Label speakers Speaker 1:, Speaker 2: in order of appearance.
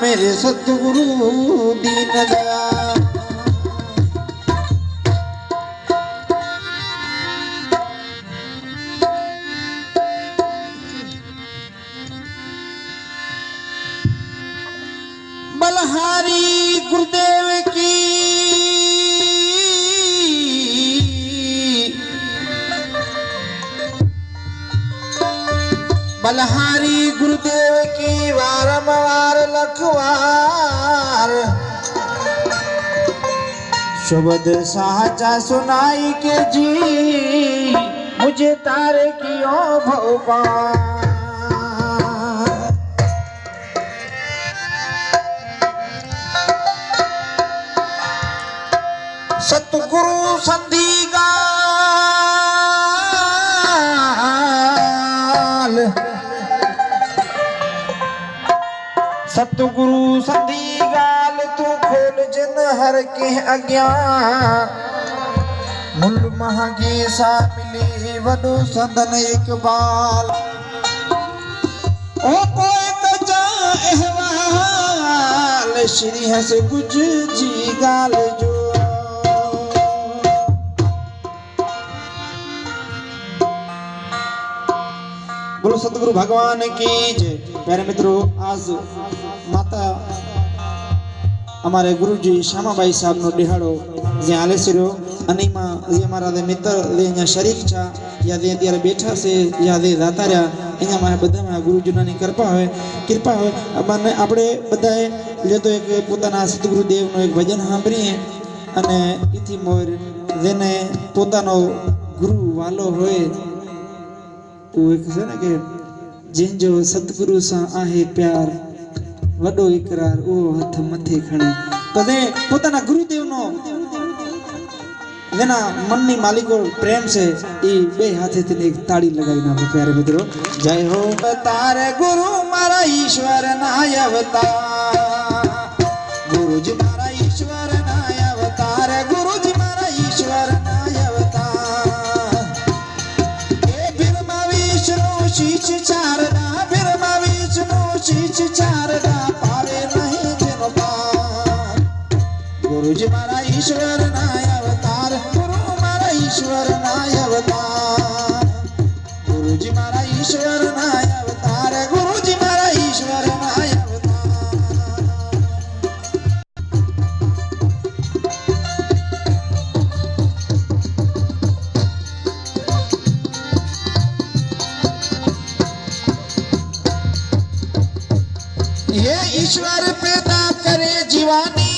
Speaker 1: मेरे सतगुरु दीन दयाल। बलहारी गुरुदेव की बलहारी गुरुदेव की वारंवार लखवार शब्द साचा सुनाई के जी मुझे तारे की ओ भोपाल। सतगुरु संधि गाल सतगुरु संधि गाल तू खोल जिन हर के अज्ञान मुल महंगी सा मिली वडो संदन इकबाल। ओ कोई कचा अहवाल श्री हस कुछ जी गाल जो बोलो सतगुरु भगवान की जय। प्यारे मित्रों, आज माता हमारे गुरुजी श्यामाबाई साहब नो दिहाड़ो जे आले सिरो अने मां जे हमारा दे मित्र ले न्या शरीक छा या दे त्यारे बैठा से या दे जाता रहा एना में बधा में गुरुजीनी कृपा होय अने आपणे बधाए ले तो एक पोताना सतगुरु देव नो एक भजन सांभळीए अने इथी मोर जेने पोतानो गुरु वालो होय वो एक है ना कि जिन जो सतगुरु सा आहे प्यार वडो इकरार ओ हथ मथे खणे तो दे पोताना गुरुदेव नो जेना मननी मालिको प्रेम से ई बे हाथे थी एक ताड़ी लगाई ना प्यारे मित्रों। जय हो तारे गुरु मारा ईश्वर नाय अवतार गुरुजी मारा ईश्वर नाय अवतार गुरुजी मारा ईश्वर नाय अवतार। शीश चारदा बिरमा विष्णु शीश चारदा पावे नहीं जिन पार। गुरुजी मारा ईश्वर नाय अवतार गुरु मारा ईश्वर नाय अवतार गुरुजी मारा ईश्वर नाय अवतार गुरुजी मारा ईश्वर नाय ये ईश्वर पैदा करे जीवानी